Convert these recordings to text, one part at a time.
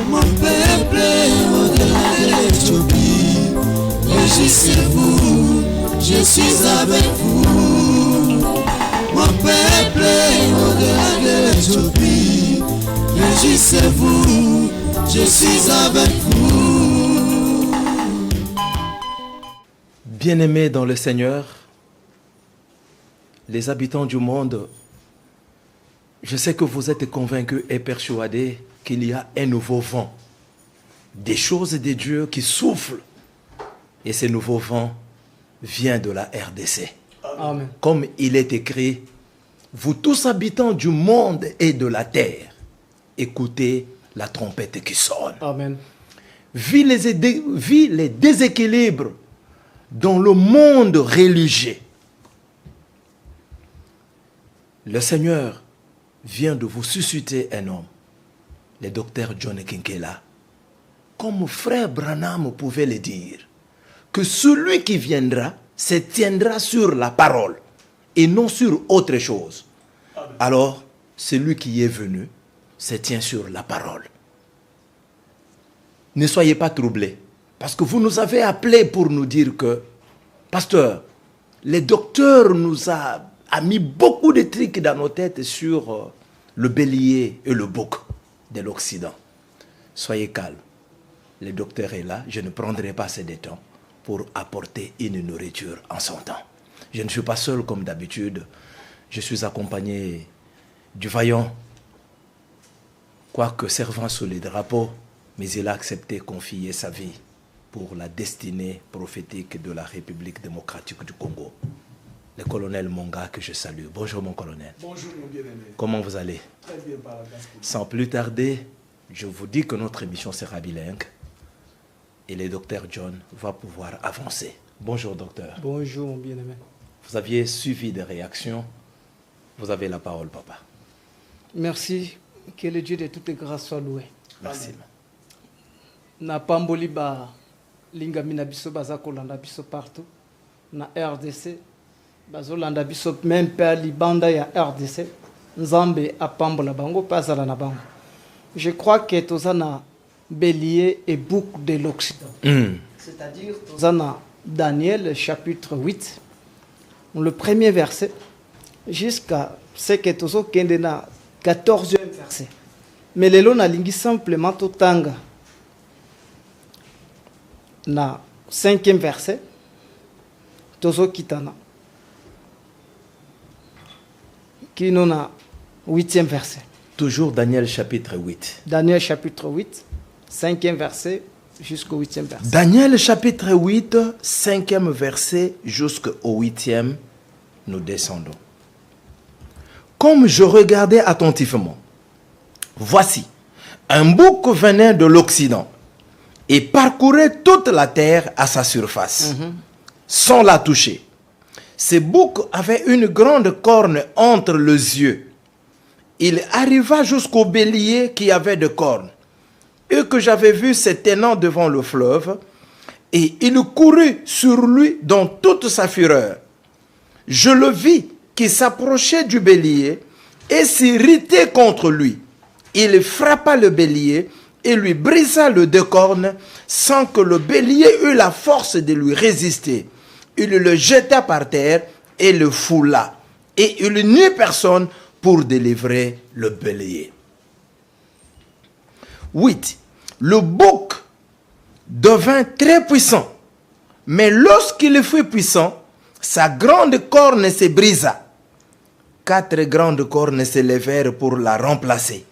Mon peuple au-delà de l'Éthiopie, réjouissez-vous, je suis avec vous. Mon peuple au-delà de l'Éthiopie, réjouissez-vous, je suis avec vous. Bien-aimés dans le Seigneur, les habitants du monde, je sais que vous êtes convaincus et persuadés qu'il y a un nouveau vent, des choses de Dieu qui soufflent. Et ce nouveau vent vient de la RDC. Amen. Comme il est écrit, vous tous habitants du monde et de la terre, écoutez la trompette qui sonne. Amen. Vu les déséquilibres dans le monde religieux, le Seigneur vient de vous susciter un homme, le docteur John Kinkela, comme frère Branham pouvait le dire, que celui qui viendra se tiendra sur la parole et non sur autre chose. Alors, celui qui est venu se tient sur la parole. Ne soyez pas troublés, parce que vous nous avez appelés pour nous dire que, pasteur, le docteur nous a mis beaucoup de trucs dans nos têtes sur le bélier et le bouc de l'Occident. Soyez calmes. Le docteur est là. Je ne prendrai pas assez de temps pour apporter une nourriture en son temps. Je ne suis pas seul comme d'habitude. Je suis accompagné du vaillant, quoique servant sous les drapeaux, mais il a accepté confier sa vie pour la destinée prophétique de la République démocratique du Congo. Le colonel Monga que je salue. Bonjour mon colonel. Bonjour mon bien-aimé. Comment vous allez? Très bien par la grâce. Sans plus tarder, je vous dis que notre émission sera bilingue et le docteur John va pouvoir avancer. Bonjour docteur. Bonjour mon bien-aimé. Vous aviez suivi des réactions. Vous avez la parole, papa. Merci. Que le Dieu de toutes grâces soit loué. Merci. Na pamboli ba lingami na biso baza kolanda biso partout na RDC bazo landa biso même pe libanda ya RDC nzambe apambola bango pasala na bango. Je crois que tozana bélier et bouc de l'Occident. C'est-à-dire tozana Daniel chapitre 8 le premier verset jusqu'à ce que tozo kende na 14e verset. Mais lelo na lingi simplement totanga na 5e verset tozo kitana kino na 8e verset. Toujours Daniel chapitre 8. Daniel chapitre 8, 5e verset jusqu'au 8e verset. Daniel chapitre 8, 5e verset jusqu'au 8e, nous descendons. Comme je regardais attentivement, voici, un bouc venait de l'Occident et parcourait toute la terre à sa surface, sans la toucher. Ce bouc avait une grande corne entre les yeux. Il arriva jusqu'au bélier qui avait de cornes, et que j'avais vu se tenant devant le fleuve, et il courut sur lui dans toute sa fureur. Je le vis qui s'approchait du bélier et s'irritait contre lui. Il frappa le bélier et lui brisa le deux cornes sans que le bélier eût la force de lui résister. Il le jeta par terre et le foula. Et il n'eut personne pour délivrer le bélier. 8. Le bouc devint très puissant. Mais lorsqu'il fut puissant, sa grande corne se brisa. 4 grandes cornes se levèrent pour la remplacer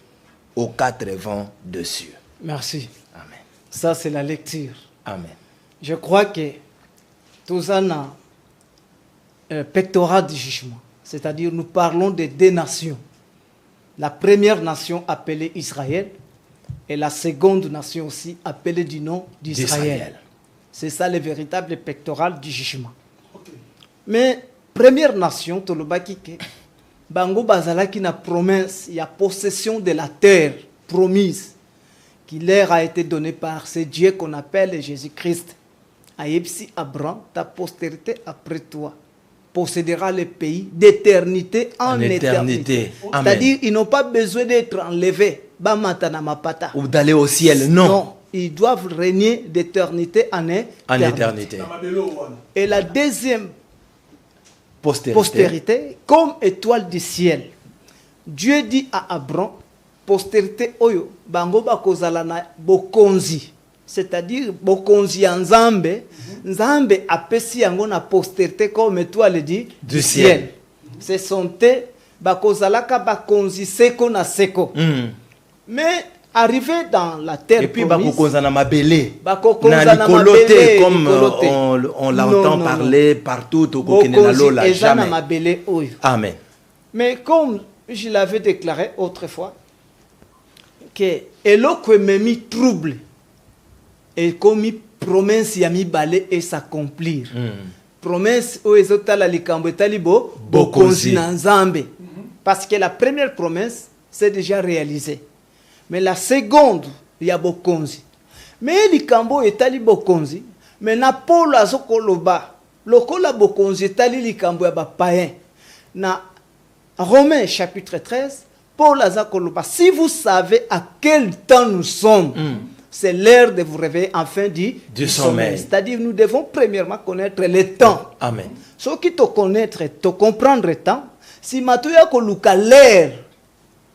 aux 4 vents de cieux. Merci. Amen. Ça, c'est la lecture. Amen. Je crois que tout ça n'a pectorat du jugement. C'est-à-dire, nous parlons de 2 nations. La première nation appelée Israël et la seconde nation aussi appelée du nom d'Israël. C'est ça le véritable pectoral du jugement. Okay. Mais première nation, Tolobaki, Bango Bazalaki na promesse, il y a possession de la terre promise qui leur a été donnée par ce Dieu qu'on appelle Jésus-Christ. Aïebsi Abraham, ta postérité après toi possédera le pays d'éternité en éternité. C'est-à-dire, ils n'ont pas besoin d'être enlevés. bamata na mapata. Ou d'aller au ciel. Non. Non, ils doivent régner d'éternité en éternité. Et la deuxième Postérité. postérité, comme étoile du ciel. Dieu dit à Abraham, postérité oyo, bango bakozala na bokonzi. C'est-à-dire, bokonzi en Nzambe, Nzambe apesi yango na postérité comme étoile du ciel. Ce sont eux, bakozalaka bakonzi seko na seko. Mais arrivé dans la terre et puis promise, bakokonza na mabele. bakokonza Na na likolote, mabele, comme likolote. on l'entend Non, parler partout au Kokine na Lola. bokonzi eza na Jamais. mabele oyo. Amen. Mais comme je l'avais déclaré autrefois, que eloko ememi trouble et comme promesse ya mibale et s'accomplir. Promesse oyo ezotala likambo etali bokonzi na Nzambe. Parce que la première promesse c'est déjà réalisé. Mais la seconde, il y a bokonzi. Mais likambo etali bokonzi, mais na Paul azokoloba, lokola bokonzi etali likambo ya bapaïen. Na Romains chapitre 13, Paul azokoloba, si vous savez à quel temps nous sommes, c'est l'heure de vous réveiller enfin du sommeil. C'est-à-dire nous devons premièrement connaître le temps. Amen. Ce qui te connaître, te comprendre le temps, si matuya koluka l'heure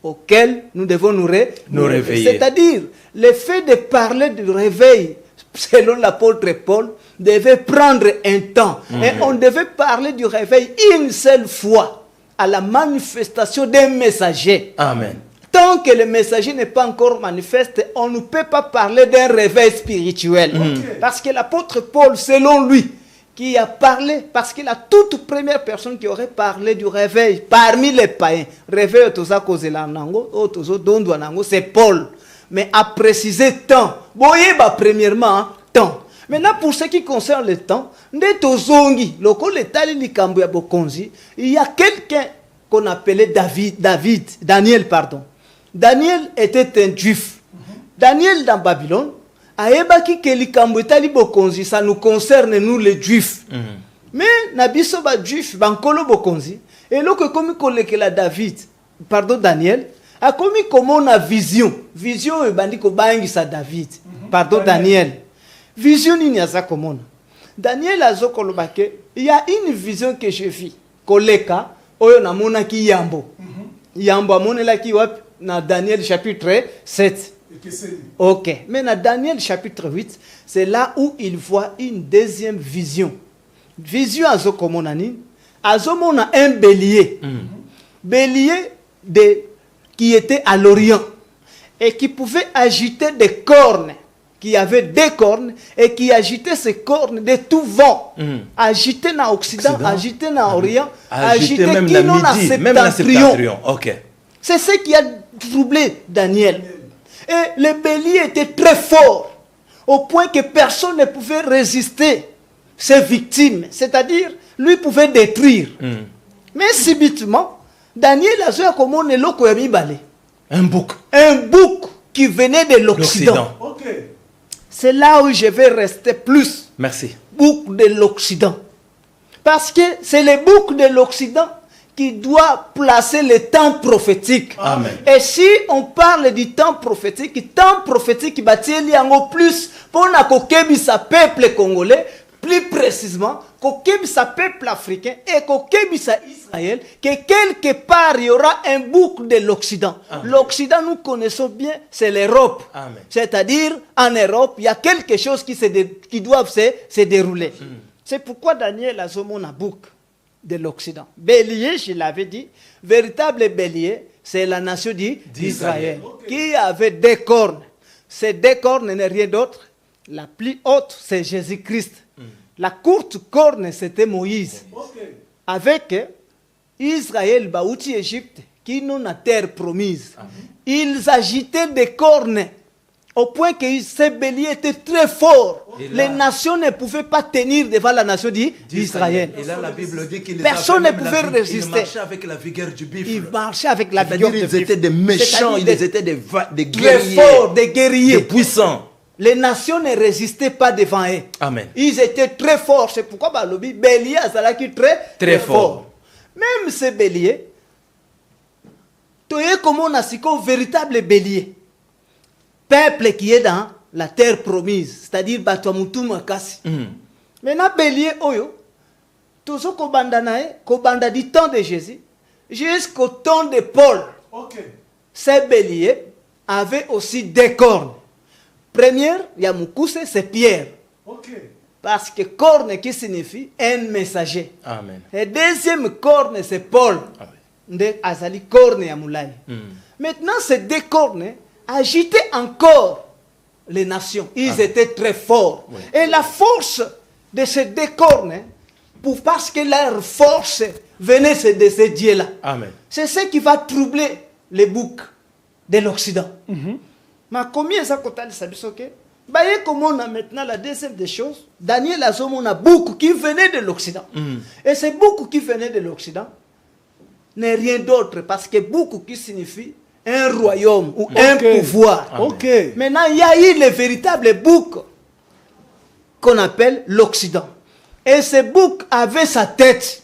auquel nous devons nous réveiller. C'est-à-dire, le fait de parler du réveil, selon l'apôtre Paul, devait prendre un temps. Et on devait parler du réveil une seule fois, à la manifestation d'un messager. Amen. Tant que le messager n'est pas encore manifeste, on ne peut pas parler d'un réveil spirituel. Parce que l'apôtre Paul, selon lui, qui a parlé, parce que la toute première personne qui aurait parlé du réveil parmi les païens, réveil c'est Paul. Mais a précisé temps. Premièrement, temps. Maintenant, pour ce qui concerne le temps, il y a quelqu'un qu'on appelait Daniel, pardon. Daniel était un juif. Daniel dans Babylone, ça nous concerne nous les juifs. Mais nabiso ba juif bankolo bokonzi et lo que comme kolekela Daniel a commis comme on a vision e bandi ko bangisa David Daniel vision ni aza komona Daniel azokolobake il y a une vision que je vis koleka oyo namona ki yambo amonela ki wap na Daniel chapitre 7. Ok, mais dans Daniel chapitre 8, c'est là où il voit une deuxième vision. Vision azokomonani, azomona un bélier. Bélier qui était à l'Orient et qui pouvait agiter des cornes, qui avait des cornes et qui agitait ces cornes de tout vent. Agiter dans l'Occident, agiter dans l'Orient, agiter même qui non à septentrion. Ok. C'est ce qui a troublé Daniel. Et le bélier était très fort, au point que personne ne pouvait résister ses victimes. C'est-à-dire, lui pouvait détruire. Mais subitement, Daniel a joué comme on est un bouc. Un bouc qui venait de l'Occident. C'est là où je vais rester plus. Merci. Bouc de l'Occident. Parce que c'est le bouc de l'Occident qui doit placer le temps prophétique. Amen. Et si on parle du temps prophétique bâti en plus pour sa peuple congolais, plus précisément, sa peuple africain et sa Israël, que quelque part il y aura un bouc de l'Occident. L'Occident, nous connaissons bien, c'est l'Europe. C'est-à-dire, en Europe, il y a quelque chose qui doit se dérouler. C'est pourquoi Daniel a son bouc de l'Occident. Bélier, je l'avais dit, véritable bélier, c'est la nation d'Israël, qui avait deux cornes. Ces deux cornes n'est rien d'autre. La plus haute, c'est Jésus-Christ. La courte corne, c'était Moïse. Avec Israël, Baouti, Égypte, qui nous a terre promise. Ils agitaient des cornes au point que ces béliers étaient très forts. Les nations ne pouvaient pas tenir devant la nation d'Israël. Et là, la Bible dit qu'ils personne ne pouvait résister. Ils marchaient avec la vigueur du buffle. Ils marchaient avec la vigueur du buffle. Ils étaient des méchants, ils étaient des guerriers. Très forts, des guerriers. Des puissants. Les nations ne résistaient pas devant eux. Amen. Ils étaient très forts. C'est pourquoi Balobi, bélier, Azalaki très fort. Même ces béliers, tu es comme on a un véritable bélier. peuple qui est dans la terre promise, c'est-à-dire Batuamutu Makasi. Maintenant, bélier, oyo, tout ce qu'on du temps de Jésus, jusqu'au temps de Paul, ces béliers avaient aussi des cornes. Première, Yamoukousse, c'est Pierre. Parce que corne qui signifie un messager. Amen. Et deuxième corne, c'est Paul. De Azali corne Yamoulay. Maintenant, ces deux cornes agitaient encore les nations. Ils étaient très forts. Oui. Et la force de ces deux cornes, parce que leur force venait de ces dieux-là. Amen. C'est ce qui va troubler les boucs de l'Occident. Mais combien ça coûte ça? Voyez comment on a maintenant la deuxième des choses. Daniel a on a beaucoup qui venaient de l'Occident. Et ces beaucoup qui venaient de l'Occident n'est rien d'autre parce que beaucoup qui signifie un royaume ou un pouvoir. Maintenant, il y a eu le véritable bouc qu'on appelle l'Occident. Et ce bouc avait sa tête.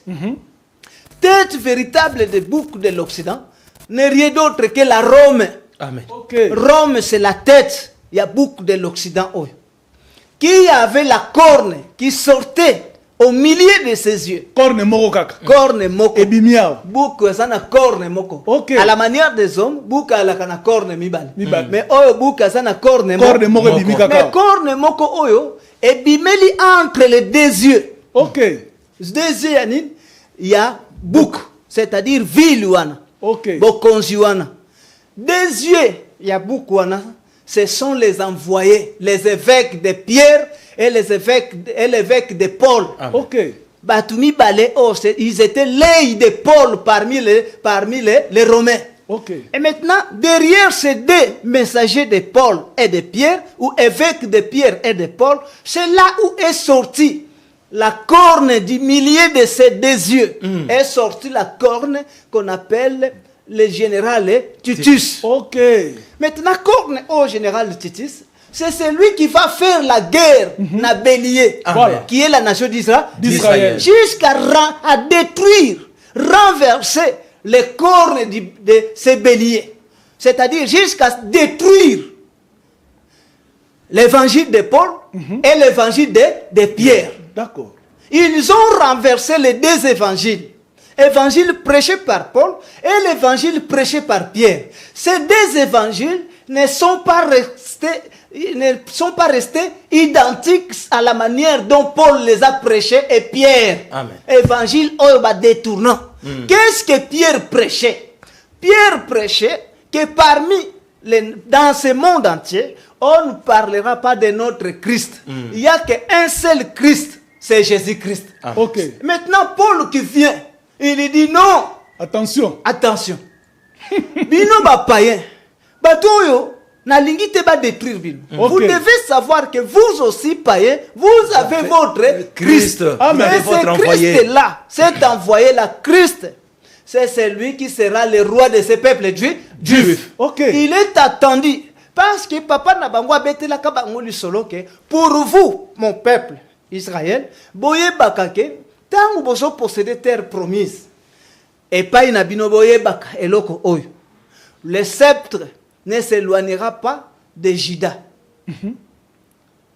Tête véritable des boucs de l'Occident n'est rien d'autre que la Rome. Amen. Rome, c'est la tête. Il y a beaucoup de l'Occident. Qui avait la corne qui sortait au milieu de ses yeux. Corne moko kaka. Corne moko. Ebimiao. Bouc, ça na corne moko. À la manière des hommes, bouc a la corne mibale. Mais oyo bouc, ça na corne moko. Corne moko ebimi kaka. Mais corne moko oyo, ebimeli entre les deux yeux. Deux yeux, il y a bouc, c'est-à-dire ville wana. Bokonzi wana. Deux yeux, il y a bouc wana. Ce sont les envoyés, les évêques de Pierre et les évêques de Paul. Batumi Balé, ils étaient les de Paul parmi les Romains. Et maintenant, derrière ces deux messagers de Paul et de Pierre, ou évêques de Pierre et de Paul, c'est là où est sortie la corne du milieu de ces deux yeux. Est sortie la corne qu'on appelle le général Titus. Maintenant, corne au général Titus, c'est celui qui va faire la guerre na bélier, qui est la nation d'Israël, jusqu'à détruire, renverser les cornes de ces béliers. C'est-à-dire jusqu'à détruire l'évangile de Paul et l'évangile de Pierre. Ils ont renversé les deux évangiles. Évangile prêché par Paul et l'évangile prêché par Pierre. Ces deux évangiles ne sont pas restés identiques à la manière dont Paul les a prêchés et Pierre. Évangile oba détournant. Qu'est-ce que Pierre prêchait? Pierre prêchait que dans ce monde entier, on ne parlera pas de notre Christ. Il n'y a qu'un seul Christ, c'est Jésus-Christ. Maintenant, Paul qui vient, il dit non. Attention. Bino ba païen. Batoyo na lingite ba détruire bino. Vous devez savoir que vous aussi païens, vous avez votre Christ. Mais ce Christ là, cet envoyé là, Christ, c'est celui qui sera le roi de ce peuple juif. Il est attendu parce que papa na bangwa betela ka bango lisolo ke pour vous mon peuple Israël, boye bakake tant bozo posséder terre promise. Et pas inabino boye baka eloko oyo. Le sceptre ne s'éloignera pas de Juda.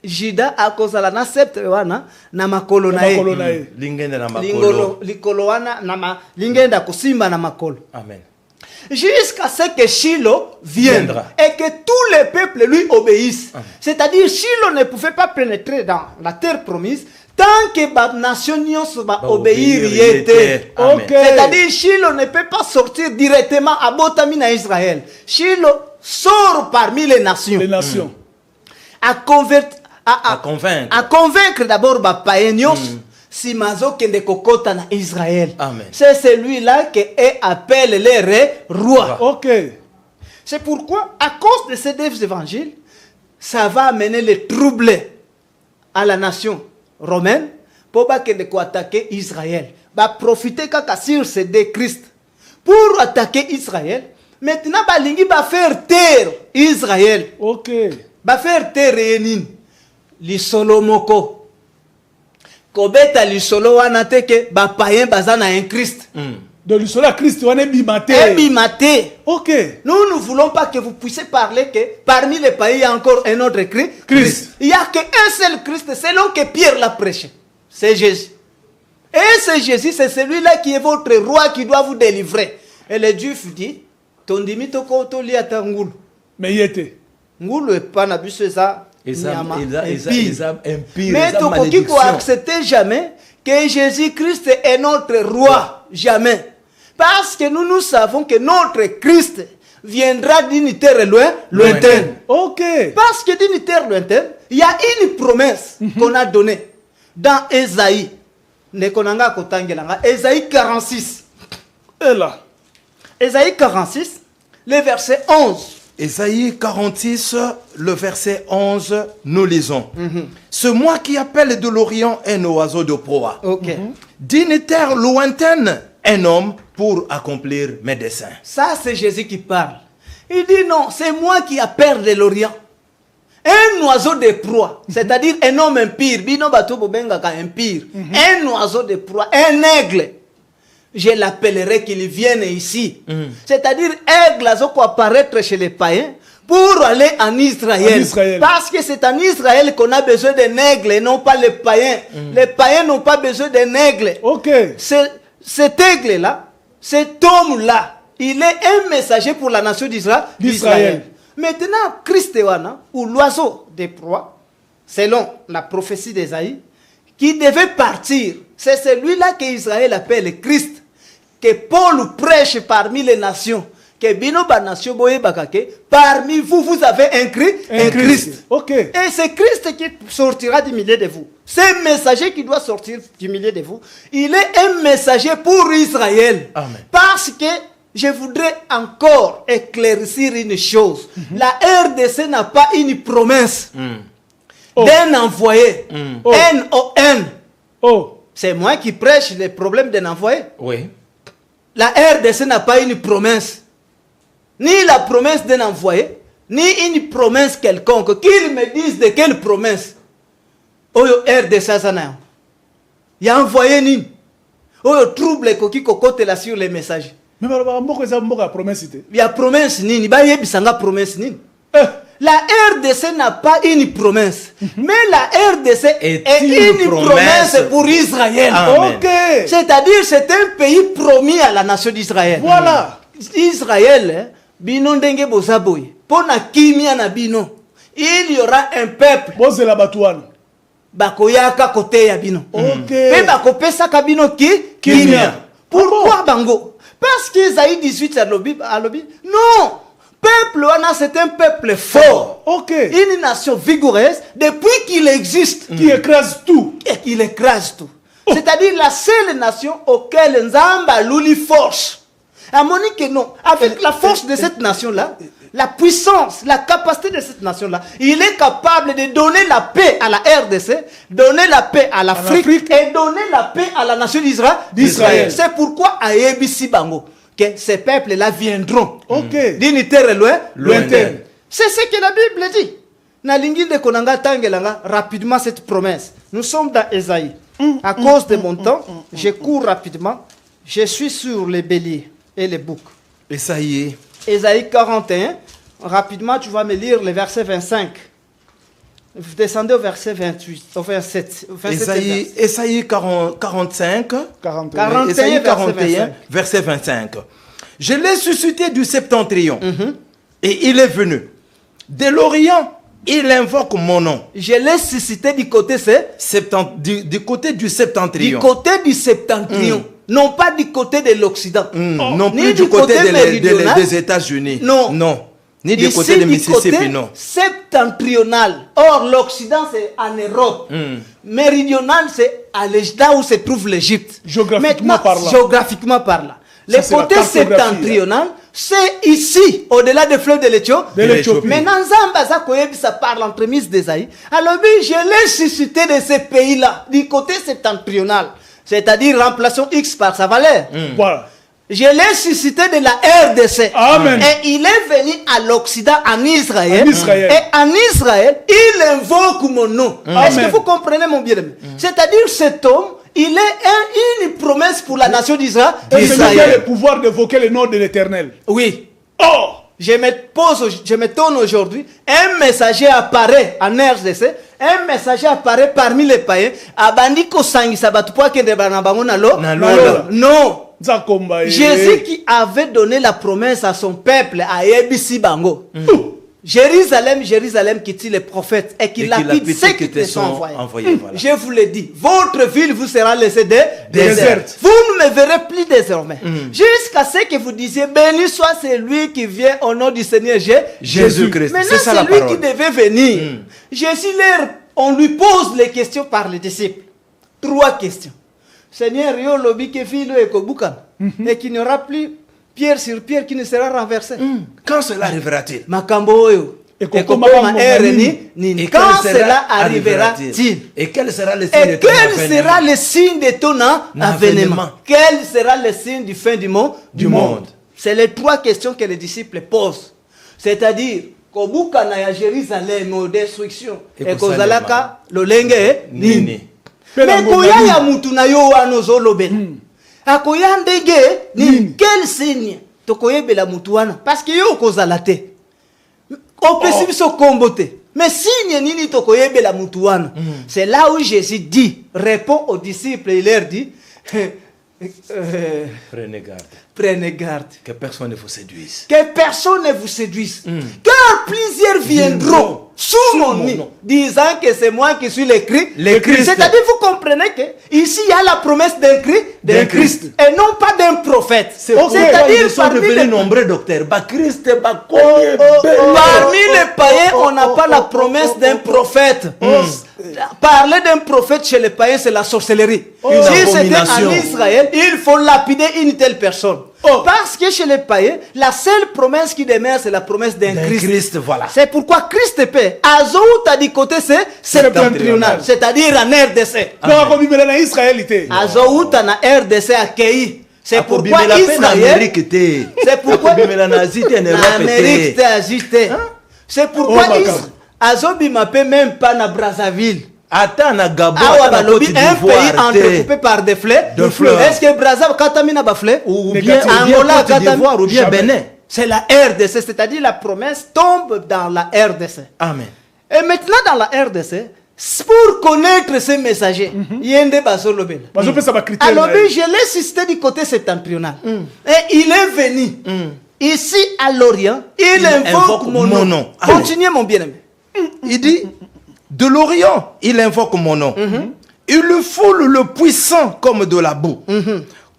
Juda a cause la na sceptre wana na makolo na e. Lingenda na makolo. Likolo wana na lingenda kusimba na makolo. Amen. Jusqu'à ce que Shiloh viendra et que tous les peuples lui obéissent. C'est-à-dire Shiloh ne pouvait pas pénétrer dans la terre promise tant que la nation va obéir. C'est-à-dire Shiloh ne peut pas sortir directement à Botamina Israël. Shiloh sort parmi les nations. À convaincre d'abord les païens. Si mazo kende kokota na Israël. C'est celui-là qui appelle les rois. C'est pourquoi, à cause de ces deux évangiles, ça va amener les troubles à la nation romaine pour attaquer Israël. Va profiter sur ces deux Christ pour attaquer Israël. Maintenant, balingi va faire taire Israël. Va faire taire Réunin. Li Solomoko. Kobeta lisolo wana teke ba païen bazana un Christ. De l'histoire à Christ, on est bimaté. Bimaté. Ok. Nous ne voulons pas que vous puissiez parler que parmi les païens, il y a encore un autre Christ. Il n'y a qu'un seul Christ, selon que Pierre l'a prêché. C'est Jésus. Et c'est Jésus, c'est celui-là qui est votre roi qui doit vous délivrer. Et le Juif dit, ton dimito koto li atangulu. Mais il était. Ngulu est pas nabiso ça. Et ça, impire. Mais tu ne peux accepter jamais que Jésus-Christ est notre roi. Jamais. Parce que nous savons que notre Christ viendra d'une terre lointaine. Ok. Parce que d'une terre lointaine, il y a une promesse qu'on a donnée dans Ésaïe. Ésaïe 46. Et là. Ésaïe 46, le verset 11. Ésaïe 46, le verset 11, nous lisons. C'est moi qui appelle de l'Orient un oiseau de proie. Ok. D'une terre lointaine, un homme pour accomplir mes desseins. Ça, c'est Jésus qui parle. Il dit non, c'est moi qui appelle de l'Orient. Un oiseau de proie, c'est-à-dire un homme impire. Bino bato bobengaka impire. Un oiseau de proie, un aigle. Je l'appellerai qu'il vienne ici. C'est-à-dire, aigle azoko apparaître chez les païens pour aller en Israël. Parce que c'est en Israël qu'on a besoin d'un aigle et non pas les païens. Les païens n'ont pas besoin d'un aigle. Ok. Cet aigle-là, cet homme-là, il est un messager pour la nation d'Israël. Maintenant, Christ ou l'oiseau des proies, selon la prophétie d'Ésaïe, qui devait partir, c'est celui-là qu'Israël appelle Christ, que Paul prêche parmi les nations. Que binoba nation boye bakake, parmi vous, vous avez un Christ. Ok. Et c'est Christ qui sortira du milieu de vous. C'est un messager qui doit sortir du milieu de vous. Il est un messager pour Israël. Amen. Parce que je voudrais encore éclaircir une chose. La RDC n'a pas une promesse d'un envoyé. N-O-N. Oh. C'est moi qui prêche les problèmes d'un envoyé. Oui. La RDC n'a pas une promesse. Ni la promesse d'un envoyé, ni une promesse quelconque. Qu'ils me disent de quelle promesse. Oyo RDC sana. Il y a envoyé ni. Oyo trouble koki kokote là sur les messages. Mais la promesse. Il y a promesse ni. Ba yebisanga promesse ni. La RDC n'a pas une promesse. Mais la RDC est une promesse pour Israël. Amen. Okay. C'est-à-dire c'est un pays promis à la nation d'Israël. Voilà. Israël, bino ndenge bozaboy. Pona kimia na bino. Il y aura un peuple. Bose la batouane. Bakoyaka kote ya bino. Ok. Mais bakopesa ka bino kimia. Pourquoi bango? Parce qu'Isaïe 18 à l'obi. Non. Peuple wana c'est un peuple fort. Ok. Une nation vigoureuse depuis qu'il existe. Qui écrase tout. Et qu'il écrase tout. C'est-à-dire la seule nation auquel Nzamba louli force. À Monique non. Avec la force de cette nation-là, la puissance, la capacité de cette nation-là, il est capable de donner la paix à la RDC, donner la paix à l'Afrique et donner la paix à la nation d'Israël. C'est pourquoi à Ebisi Bango, que ces peuples-là viendront d'une terre lointaine. C'est ce que la Bible dit. Nalingi de Konanga Tangelanga, rapidement cette promesse. Nous sommes dans Ésaïe. À cause de mon temps, je cours rapidement. Je suis sur les béliers et les boucs. Ésaïe. Ésaïe 41. Rapidement, tu vas me lire le verset 25. Vous descendez au verset 28, au 27. Ésaïe 45. 41. Ésaïe 41, verset 25. Je l'ai suscité du septentrion. Et il est venu. De l'Orient, il invoque mon nom. Je l'ai suscité du côté du côté du septentrion. Du côté du septentrion. Non pas du côté de l'Occident. Non plus du côté des États-Unis. Non. Non. Ni du côté de Mississippi, non. Septentrional. Or, l'Occident, c'est en Europe. Méridional, c'est là où se trouve l'Égypte. Géographiquement parlant. Géographiquement parlant. Le côté septentrional, c'est ici, au-delà des fleuves de l'Éthiopie. Maintenant, ça parle entremise d'Ésaïe. Alors, je l'ai suscité de ces pays-là, du côté septentrional. C'est-à-dire, remplaçons X par sa valeur. Voilà. Je l'ai suscité de la RDC. Amen. Et il est venu à l'Occident, en Israël. Et en Israël, il invoque mon nom. Est-ce que vous comprenez mon bien-aimé? C'est-à-dire cet homme il est une promesse pour la nation d'Israël. Et c'est lui qui a le pouvoir d'évoquer le nom de l'Éternel. Oui. Oh! Je me tourne aujourd'hui, un messager apparaît en RDC, un messager apparaît parmi les païens, abandiko sangisa batu po akende bana bango na lo. Non. Jésus qui avait donné la promesse à son peuple à Ebisi Bango. Jérusalem, Jérusalem qui tue les prophètes et qui lapide ceux qui te sont envoyés. Voilà. Je vous le dis, votre ville vous sera laissée déserte. Vous ne me verrez plus désormais. Jusqu'à ce que vous disiez, béni soit celui qui vient au nom du Seigneur Jésus-Christ. Maintenant, c'est lui qui devait venir. Jésus, on lui pose les questions par les disciples. 3 questions. Seigneur, yo lobi ke filo e kobuka. Et qu'il n'y aura plus pierre sur pierre qui ne sera renversé. Quand cela arrivera-t-il? Makambo oyo. Et quand cela arrivera-t-il? Et quel sera le signe de ton avènement? Quel sera le signe du fin du monde? C'est les 3 questions que les disciples posent. C'est-à-dire, kobuka na ya Jérusalem aux destructions. Et kozalaka lolenge nini? Mais koya ya mutu na yo wana zolobela. Akoya ndenge ni quel signe tokoyebela mutu wana parce que yo kozala te. Opesi biso kombote. Mais signe nini tokoyebela mutu wana? C'est là où Jésus dit, répond aux disciples, il leur dit prenez garde. Prenez garde. Que personne ne vous séduise. Que personne ne vous séduise. Car plusieurs viendront sous mon nom, disant que c'est moi qui suis le Christ. C'est-à-dire, vous comprenez que ici, il y a la promesse d'un Christ. Et non pas d'un prophète. C'est-à-dire, parmi les nombreux docteurs, parmi les païens, on n'a pas la promesse d'un prophète. Parler d'un prophète chez les païens, c'est la sorcellerie. Si c'était en Israël, il faut lapider une telle personne. Parce que chez les païens, la seule promesse qui demeure, c'est la promesse d'un Christ. Voilà. C'est pourquoi Christ paie. Azout a dit côté c'est septentrional, c'est-à-dire en RDC. Azout en RDC accueilli. C'est pourquoi Israël. C'est pourquoi l'Amérique était agitée. C'est pourquoi Azobi m'appelle même pas na Brazzaville. Attends, na Gabon, un pays entrecoupé par des fleurs. Est-ce que Brazzaville katamina ba fleurs ou bien Angola katamina ou bien Bénin? C'est la RDC, c'est-à-dire la promesse tombe dans la RDC. Amen. Et maintenant dans la RDC, pour connaître ces messagers, yende bazolobela. Alors je l'ai cité du côté septentrional. Et il est venu ici à l'Orient, il invoque mon nom. Continuez mon bien-aimé. Il dit, de l'Orient, il invoque mon nom. Il foule le puissant comme de la boue,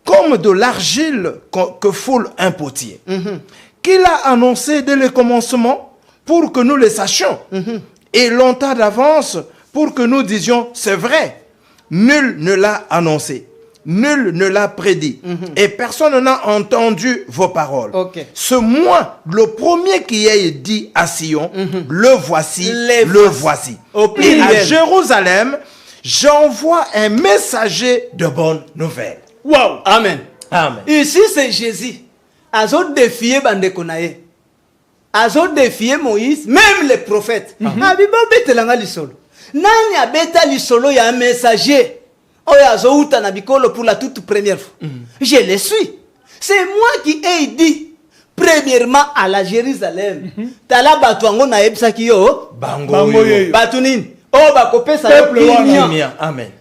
comme de l'argile que foule un potier, qu'il a annoncé dès le commencement pour que nous le sachions, et longtemps d'avance pour que nous disions, c'est vrai. Nul ne l'a annoncé, nul ne l'a prédit, et personne n'a entendu vos paroles. Ce moi, le premier qui ait dit à Sion, le voici, le voici. Et à Jérusalem, j'envoie un messager de bonnes nouvelles. Wow. Amen. Amen. Ici, c'est Jésus. Azot défié Bandekonaye. Azot défié Moïse, même les prophètes. Abibo betelanga lisolo. Nani abeta lisolo ya un messager. Oya azouta na bikolo pour la toute première fois. Je le suis. C'est moi qui ai dit premièrement à la Jérusalem. Tala batuango na ebsa kiyo bango batunini. Oh bakopesa yo kimia. Amen.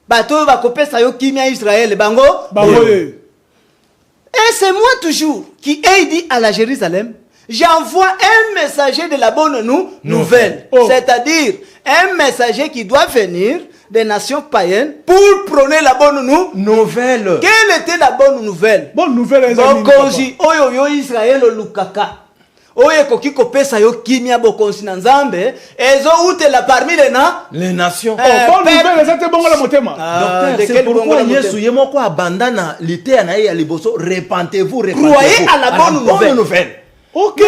Bato bakopesa yo kimia Israël bango. Et c'est moi toujours qui ai dit à la Jérusalem, j'envoie un messager de la bonne nouvelle. C'est-à-dire un messager qui doit venir des nations païennes pour prôner la bonne nouvelle. Quelle était la bonne nouvelle? Bonne nouvelle. Bokonzi oyo yo Israël lukaka. Oye koki kopesa yo kimia bokonzi na Nzambe ezo utela parmi les nations. Bonne nouvelle, c'était bon la motema. Docteur, c'est pourquoi Yesu yemoko abandana lité na ya liboso, repentez-vous. Croyez à la bonne nouvelle. OK.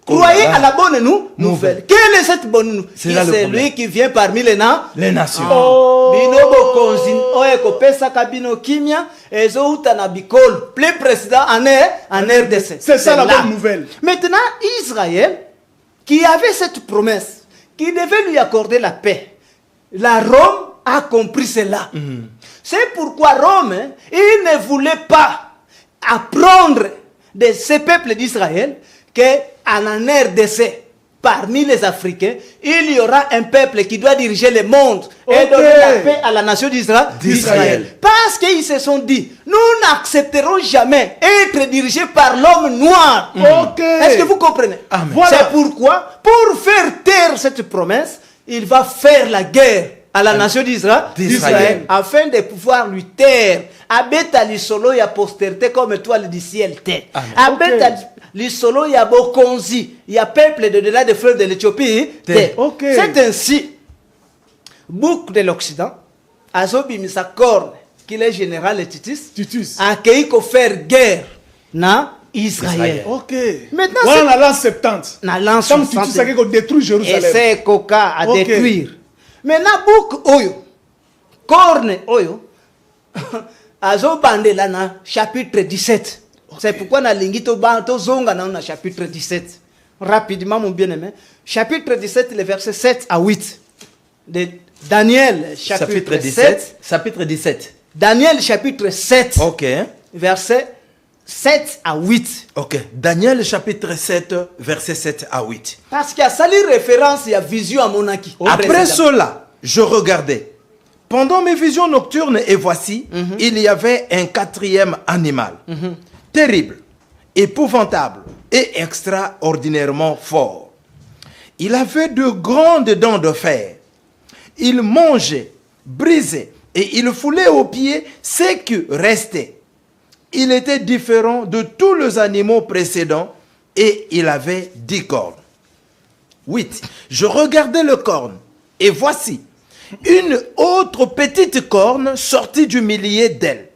Croyez à la bonne nouvelle. Quelle est cette bonne nouvelle? C'est lui qui vient parmi les nations. Binobo konzin oye kopesa kabino kimia ezo uta na bikol plus président en RDC. C'est ça la bonne nouvelle. Maintenant Israël qui avait cette promesse qui devait lui accorder la paix. La Rome a compris cela. C'est pourquoi Rome, il ne voulait pas apprendre de ces peuples d'Israël qu'en un RDC, parmi les Africains, il y aura un peuple qui doit diriger le monde et donner la paix à la nation d'Israël. Parce qu'ils se sont dit, nous n'accepterons jamais être dirigés par l'homme noir. Est-ce que vous comprenez? Voilà. C'est pourquoi, pour faire taire cette promesse, il va faire la guerre à la nation d'Israël afin de pouvoir lui taire. Abeta l'isolo ya postérité comme étoile du ciel te. Abeta l'isolo ya bokonzi, ya peuple de delà des fleuves de l'Éthiopie te. C'est ainsi, Bouc de l'Occident, Azobi Misakor, qui est général Titus, a accueilli qu'on faire guerre na Israël. Maintenant, voilà la l'an 70. Na l'an 70. Comme Titus a qu'on détruit Jérusalem. Et c'est Koka à détruire. Maintenant, Bouc Oyo, Corne Oyo, Azo Bandela na chapitre 17. C'est pourquoi na lingito banto zonga na chapitre 17. Rapidement, mon bien-aimé. Chapitre 17, les versets 7 à 8. De Daniel, chapitre 17. Chapitre 17. Daniel, chapitre 7. Versets 7 à 8. Daniel, chapitre 7, versets 7 à 8. Parce qu'il y a sali référence, il y a vision à Monaki. Après cela, je regardais. Pendant mes visions nocturnes, et voici, il y avait un quatrième animal, terrible, épouvantable et extraordinairement fort. Il avait de grandes dents de fer. Il mangeait, brisait et il foulait aux pieds ce qui restait. Il était différent de tous les animaux précédents et il avait 10 cornes. 8. Je regardais le corne et voici, une autre petite corne sortit du milieu d'elle.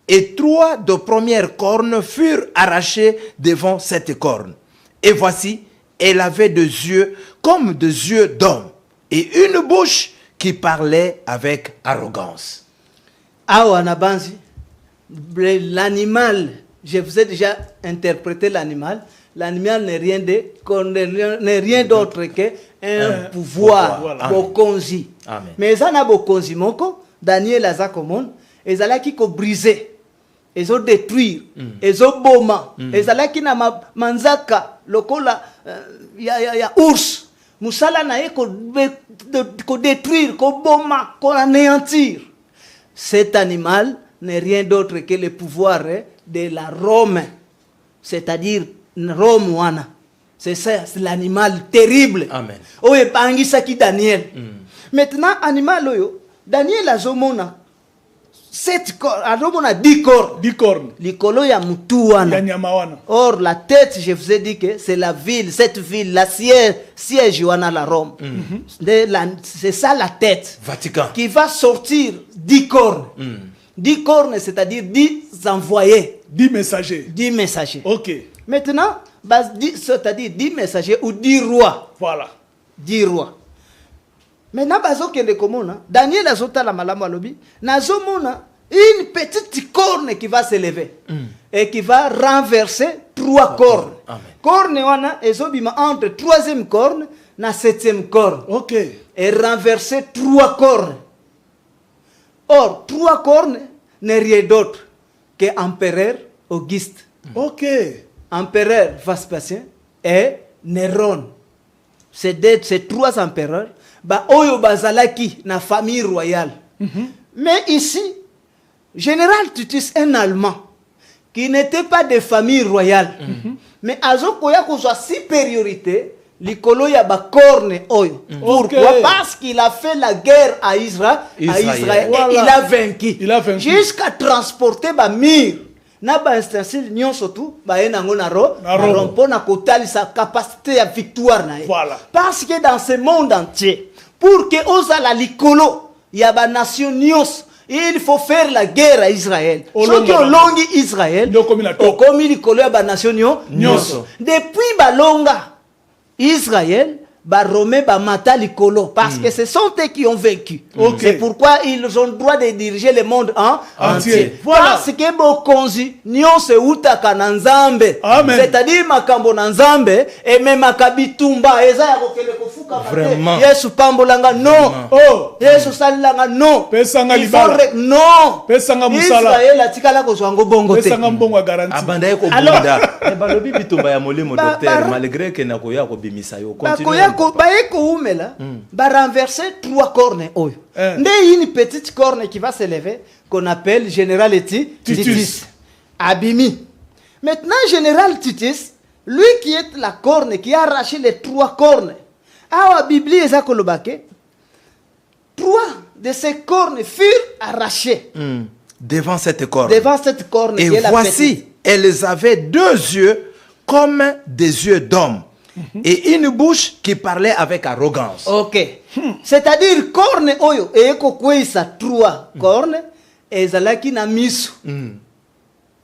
Et 3 de premières cornes furent arrachées devant cette corne. Et voici, elle avait des yeux comme des yeux d'homme et une bouche qui parlait avec arrogance. Awanabanzi, l'animal, je vous ai déjà interprété l'animal. L'animal n'est rien d'autre qu'un pouvoir. Bokonzi. Mais ça n'a bokonzi moko. Daniel Azakomon, et ça qui ko briser, et ça détruire, et ça boma, et ça qui na manzaka, lokola ya ours. Musala na ko détruire, ko boma, ko anéantir. Cet animal n'est rien d'autre que le pouvoir de la Rome, c'est-à-dire Rome wana. C'est ça, c'est l'animal terrible. Amen. Oye bangisa ki Daniel. Maintenant animal oyo, Daniel azomona 7 corps, azomona 10 corps. 10 cornes. Likolo ya mutu wana. Or la tête, je vous ai dit que c'est la ville, cette ville, la siège wana la Rome. C'est ça la tête. Vatican. Qui va sortir 10 cornes. 10 cornes, c'est-à-dire 10 envoyés. 10 messagers. 10 messagers. Maintenant, c'est-à-dire 10 messagers ou 10 rois. Voilà. 10 rois. Maintenant, Daniel azota la malamu alobi, nazomona une petite corne qui va s'élever et qui va renverser 3 cornes. Corne wana ezobima entre 3e corne na 7e corne. Et renverser 3 cornes. Or, 3 cornes n'est rien d'autre que empereur Auguste. Empereur Vespasien et Néron. Ces 3 empereurs, oyo bazalaki na famille royale. Mais ici, général Titus, un Allemand, qui n'était pas de famille royale, mais azokoya kozwa supériorité, likolo ya ba corne oyo. Pourquoi? Parce qu'il a fait la guerre à Israël. Et il a vaincu. Jusqu'à transporter ba mire. Na ba instance nyonso tout ba enango na rompo na kotali sa capacité à victoire na. Parce que dans ce monde entier, pour que ozala likolo ya ba nation nyos, il faut faire la guerre à Israël. Ceux qui ont longi Israël, okomi likolo ya ba nation nyos. Depuis ba longa Israël, Rome mata likolo, parce que ce sont eux qui ont vaincu. C'est pourquoi ils ont le droit de diriger le monde entier. Parce que bokonzi nyonse utaka na nzambe, c'est-à-dire makambo na nzambe et même makabitumba eza ya kokele kofuka Vraiment. Yesu pambolanga non. Oh. Yesu salanga non. Pesanga Il faut libala. non. Pesanga musala. Israël atikala ko zwango bongo te. Pesanga mbongo ya garantie. Abanda ko Alors- bunda. Balobi bitumba ya molimo Ba- docteur ba- malgré que na koya ko bimisa yo continue. Bakoya baye ko umela ba renverser 3 cornes oyo. Nde une petite corne qui va se lever qu'on appelle général Titus. Abimi. Maintenant général Titus, lui qui est la corne qui a arraché les 3 cornes. Awa Bible ezakolobake 3 de ces cornes furent arrachées Devant cette corne. devant cette corne Et qui est la voici, petite. elles avaient 2 yeux comme des yeux d'homme et une bouche qui parlait avec arrogance. Ok. C'est-à-dire corne oyo eko kwisa 3 cornes ezalaki na misu.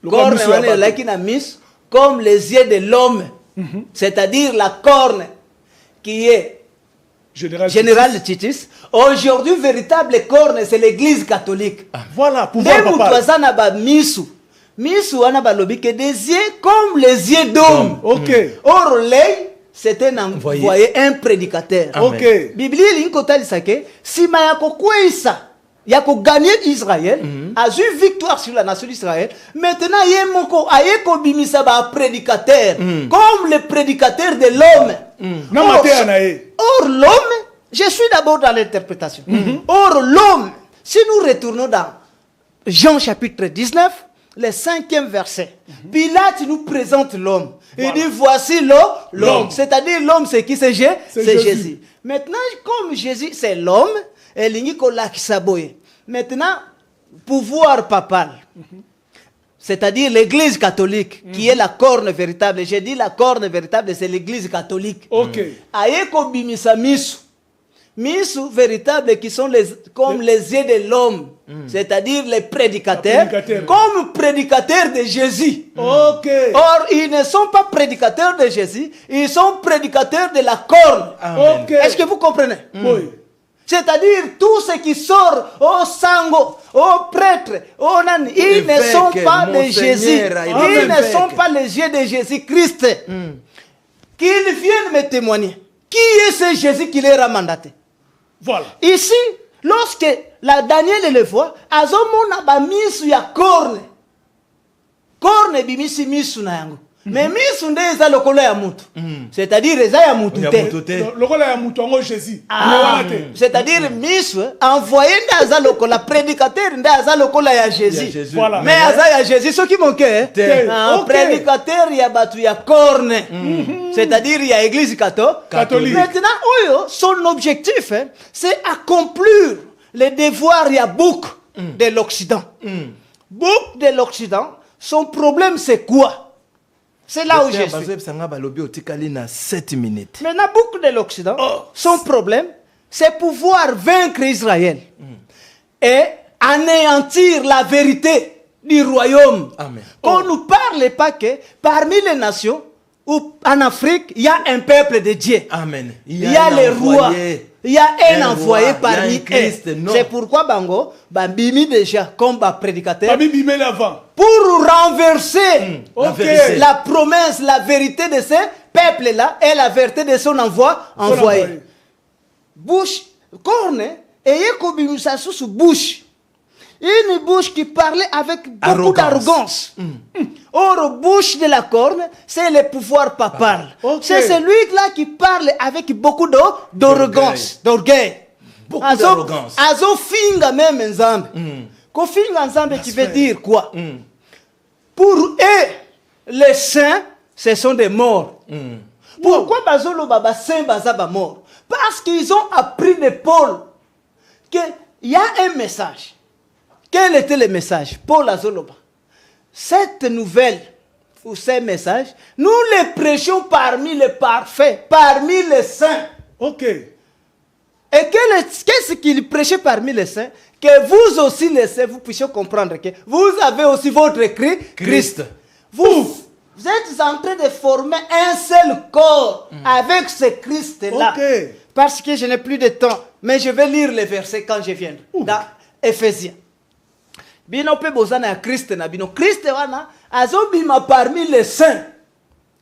Corne misu ya wana bato. ezalaki na misu comme les yeux de l'homme. C'est-à-dire la corne qui est Général Titus. Aujourd'hui véritable corne c'est l'église catholique. Voilà, pouvoir Même papa. toi ça na ba misu. Misu wana balobi que des yeux comme les yeux d'homme. Ok. Or l'œil c'est un envoyé, un prédicateur. Amen. Ok. Biblia ilinkotalisa ke sima ya kokwisa ya kogagner Israël a eu victoire sur la nation d'Israël. Maintenant ye moko aye kobimisa ba prédicateur comme le prédicateur de l'homme. Na Or, mateya na ye. or l'homme, je suis d'abord dans l'interprétation. Or l'homme, si nous retournons dans Jean chapitre 19, le 5e verset, Pilate nous présente l'homme. Il dit voici l'homme. C'est-à-dire l'homme c'est qui? C'est Jésus. Maintenant comme Jésus c'est l'homme, et maintenant pouvoir papal. C'est-à-dire l'église catholique, qui est la corne véritable. J'ai dit la corne véritable, c'est l'église catholique. Ok. Ayeko bimisa misu. Misu véritable qui sont comme les yeux de l'homme. C'est-à-dire les prédicateurs. Prédicateurs. Comme prédicateurs de Jésus. Ok. Or, ils ne sont pas prédicateurs de Jésus, ils sont prédicateurs de la corne. Amen. Ok. Est-ce que vous comprenez? Oui. C'est-à-dire tout ce qui sort au sango, au prêtre, au nani, ils ne Évêque, sont pas de monseigneur, Jésus. Ils évêque. ne sont pas les yeux de Jésus-Christ. Qu'ils viennent me témoigner. Qui est ce Jésus qui leur a mandaté? Voilà. Ici, lorsque la Daniel le voit, azomona ba misu ya corne. Corne bimisi misu na yango. Mais misu nde eza lokolo ya mutu. C'est-à-dire eza ya mutu Ya te. mutu te. Lokola ya mutu yango Jésus. Ah, c'est-à-dire misu envoyé nde aza lokola prédicateur nde aza lokola ya Ya Jésus. Jésus. Voilà. Mais aza ya Jésus soki moke Te. Ok. prédicateur ya batu ya corne. C'est-à-dire ya église Catholique. Maintenant oyo son objectif c'est accomplir le devoir ya bouc de l'Occident. Bouc de l'Occident, son problème c'est quoi? C'est là où je suis. Sanga balobi otikali na 7 minutes. Maintenant, beaucoup de l'Occident, son problème, c'est pouvoir vaincre Israël et anéantir la vérité du royaume. Amen. Qu'on ne nous parle pas que parmi les nations, ou en Afrique, il y a un peuple de Dieu. Amen. Il y a les rois. Il y a un envoyé roi, parmi il y a un Christ, eux. non. C'est pourquoi Bango, Bambimi déjà, comme prédicateur, Bami bimeli avant. pour renverser La Ok. vérité. la promesse, la vérité de ce peuple-là et la vérité de son envoyé. envoyé. Bouche, corne, et yekobimisa sous bouche. Une bouche qui parlait avec beaucoup Arrogance. d'arrogance. Or, bouche de la corne, c'est le pouvoir papal. Ok. C'est celui-là qui parle avec beaucoup d'arrogance, d'orgueil. Beaucoup d'arrogance. Azo finga même nzambe. Ko finga nzambe qui veut dire quoi? Pour eux, les saints, ce sont des morts. Pourquoi bazolo baba saint bazaba mort? Parce qu'ils ont appris de Paul qu'il y a un message. Quel était le message? Paul Azoloba. Cette nouvelle ou ces messages, nous les prêchons parmi les parfaits, parmi les saints. Ok. Et qu'est-ce qu'il prêchait parmi les saints? Que vous aussi les saints, vous puissiez comprendre que vous avez aussi votre Christ. Vous êtes en train de former un seul corps avec ce Christ-là. Ok. Parce que je n'ai plus de temps, mais je vais lire les versets quand je viendrai. Dans Éphésiens. Bino pe bozana ya Christ na bino. Christ wana azobima parmi les saints.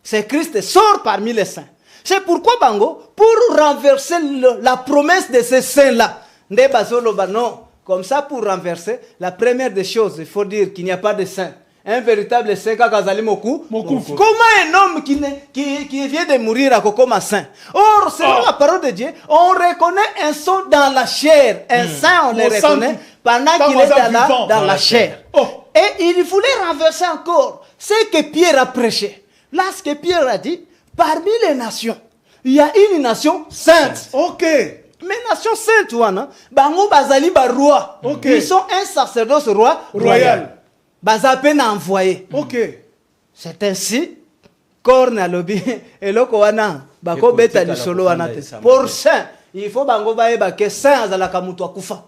C'est Christ sort parmi les saints. C'est pourquoi Bango, pour renverser la promesse de ces saints-là, Nde Bazoloba, non, comme ça pour renverser, la première des choses, il faut dire qu'il n'y a pas de saint. Un véritable saint, Kakazali Mokou. Comment un homme qui vient de mourir à Kokoma saint? Or, selon la parole de Dieu, on reconnaît un saint dans la chair. Un saint, on le reconnaît pendant qu'il est dans la chair. Et il voulait renverser encore ce que Pierre a prêché. Là, ce que Pierre a dit, parmi les nations, il y a une nation sainte. Ok. Mais nation sainte, Wana, Bango Bazali Baroi. Ils sont un sacerdoce royal. Baza peine envoyé. Ok. C'est ainsi, Korn a lobby, et loko wana, bako beta du solo wana. Pour saint, il faut Bango Baeba que saint azala kamutu akufa.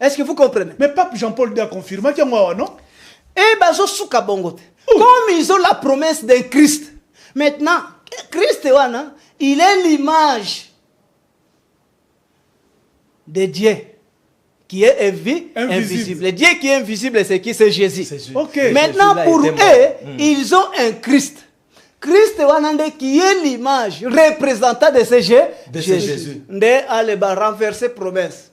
Est-ce que vous comprenez? Mais Pape Jean-Paul II a confirmé qu'il y a moi, non? Et bazo souka bongote. Comme ils ont la promesse d'un Christ. Maintenant, Christ wana, il est l'image de Dieu qui est invisible. Le Dieu qui est invisible, c'est qui? C'est Jésus. Ok. Maintenant, pour eux, ils ont un Christ. Christ qui est l'image représentante de ce Jésus. Nde allez renverser promesse.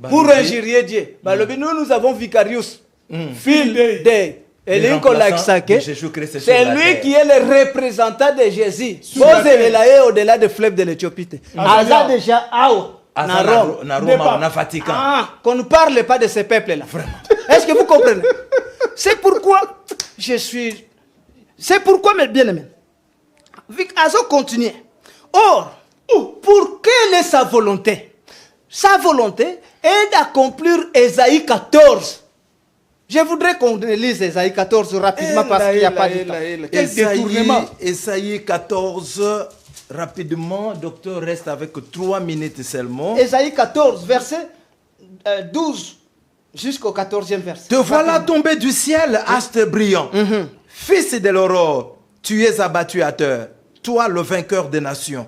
Pour injurier Dieu. Nous avons Vicarius. Fil de c'est lui qui est le représentant de Jésus. Posez là au-delà de fleuve de l'Éthiopie. Aza déjà na Rome, Vatican. Qu'on ne parle pas de ces peuples-là. Est-ce que vous comprenez? C'est pourquoi c'est pourquoi, mes bien-aimés, Azo continue. Or, pour quelle est sa volonté? Sa volonté est d'accomplir Ésaïe 14. Je voudrais qu'on lise Ésaïe 14 rapidement parce qu'il n'y a pas de temps. Quel détournement. Ésaïe 14, rapidement, docteur, reste avec 3 minutes seulement. Ésaïe 14, verset 12 jusqu'au 14e verset. Te voilà tombé du ciel, astre brillant. Fils de l'aurore, tu es abattu à terre, toi le vainqueur des nations.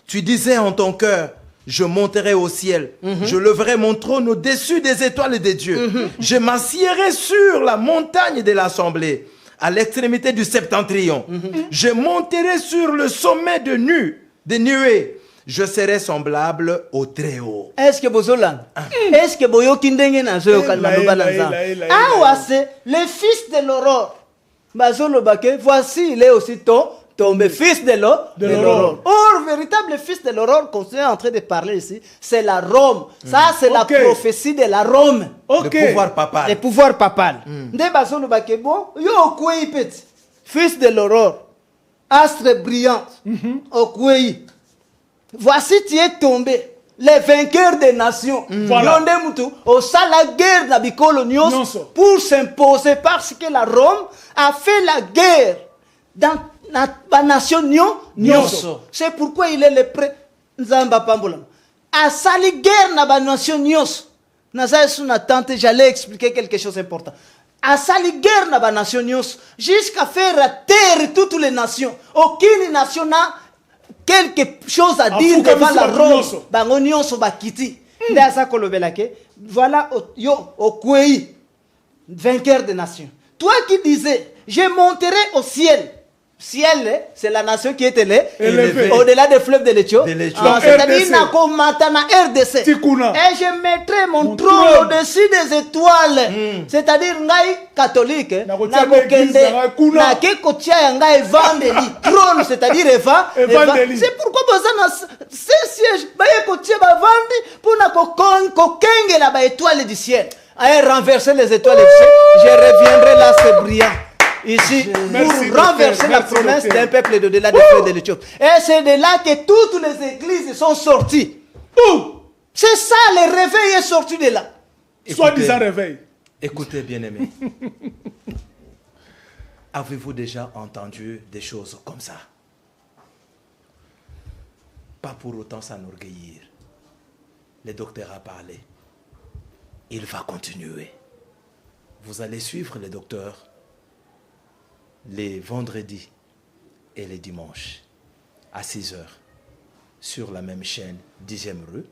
Tu disais en ton cœur, je monterai au ciel, je leverai mon trône au-dessus des étoiles de Dieu. Je m'assierai sur la montagne de l'assemblée, à l'extrémité du septentrion. Je monterai sur le sommet des nuées. Je serai semblable au Très-Haut. Est-ce que Bozolan? Est-ce que Boyo Kindenge na Zoyo Kalmanoba Lanzan? Ah, c'est le fils de l'aurore. Bazolo Bake, voici, il est aussi tombé fils de l'aurore. Or, véritable fils de l'aurore qu'on est en train de parler ici, c'est la Rome. Ça, c'est la prophétie de la Rome. Le pouvoir papal. Le pouvoir papal. Nde Bazolo Bake, bon, yo Okwei petit, fils de l'aurore, astre brillante, Okwei. Voici, tu es tombé, les vainqueurs des nations. Voilà. Au la guerre de la pour s'imposer parce que la Rome a fait la guerre dans la nation Nyonso. C'est pourquoi il est le prêtre Nzamba Pambolam. A sali guerre dans la nation Nyonso. J'allais expliquer quelque chose d'important. A sali guerre dans la nation Nyonso jusqu'à faire taire toutes les nations. Aucune nation n'a quelque chose à dire devant la Rome. Bango Nyonso bakiti. Voilà yo Okwei, vainqueur des nations. Toi qui disais, je monterai au ciel. Ciel, c'est la nation qui est élevée au-delà des fleuves de l'Éthiopie. C'est-à-dire, RDC. Et je mettrai mon trône au-dessus des étoiles. C'est-à-dire, Ngai catholique, trône, c'est-à-dire c'est pourquoi ce siège, pour la étoile du ciel. Renverser les étoiles du ciel, je reviendrai là, c'est brillant. Ici, pour renverser la promesse d'un peuple de-delà des fleuves de l'Éthiopie. Et c'est de là que toutes les églises sont sorties. C'est ça, le réveil est sorti de là. Soi-disant réveil. Écoutez, bien-aimés. Avez-vous déjà entendu des choses comme ça? Pas pour autant s'enorgueillir. Le docteur a parlé. Il va continuer. Vous allez suivre le docteur les vendredis et les dimanches à 6 h sur la même chaîne 10e rue,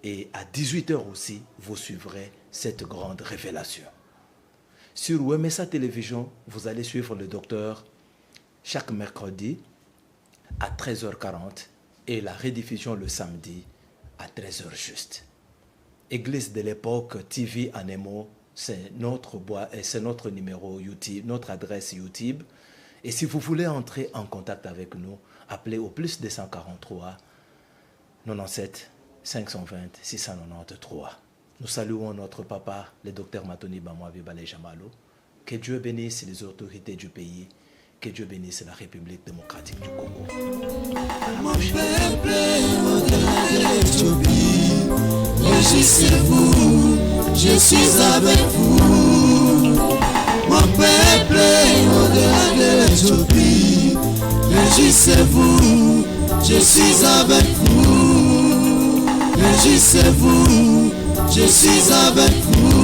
et à 18 h aussi vous suivrez cette grande révélation. Sur Wemesa Télévision, vous allez suivre le docteur chaque mercredi à 13h40 et la rediffusion le samedi à 13h juste. Église de l'époque TV Anemo, c'est notre numéro YouTube, notre adresse YouTube. Et si vous voulez entrer en contact avec nous, appelez au plus 243 97 520 693. Nous saluons notre papa, le docteur Matoni Bamouavi Balé Jamalo. Que Dieu bénisse les autorités du pays. Que Dieu bénisse la République démocratique du Congo. Mon peuple au-delà de l'Éthiopie, réjouissez-vous, je suis avec vous. Mon peuple au-delà de l'Éthiopie, réjouissez-vous, je suis avec vous. Réjouissez-vous, je suis avec vous.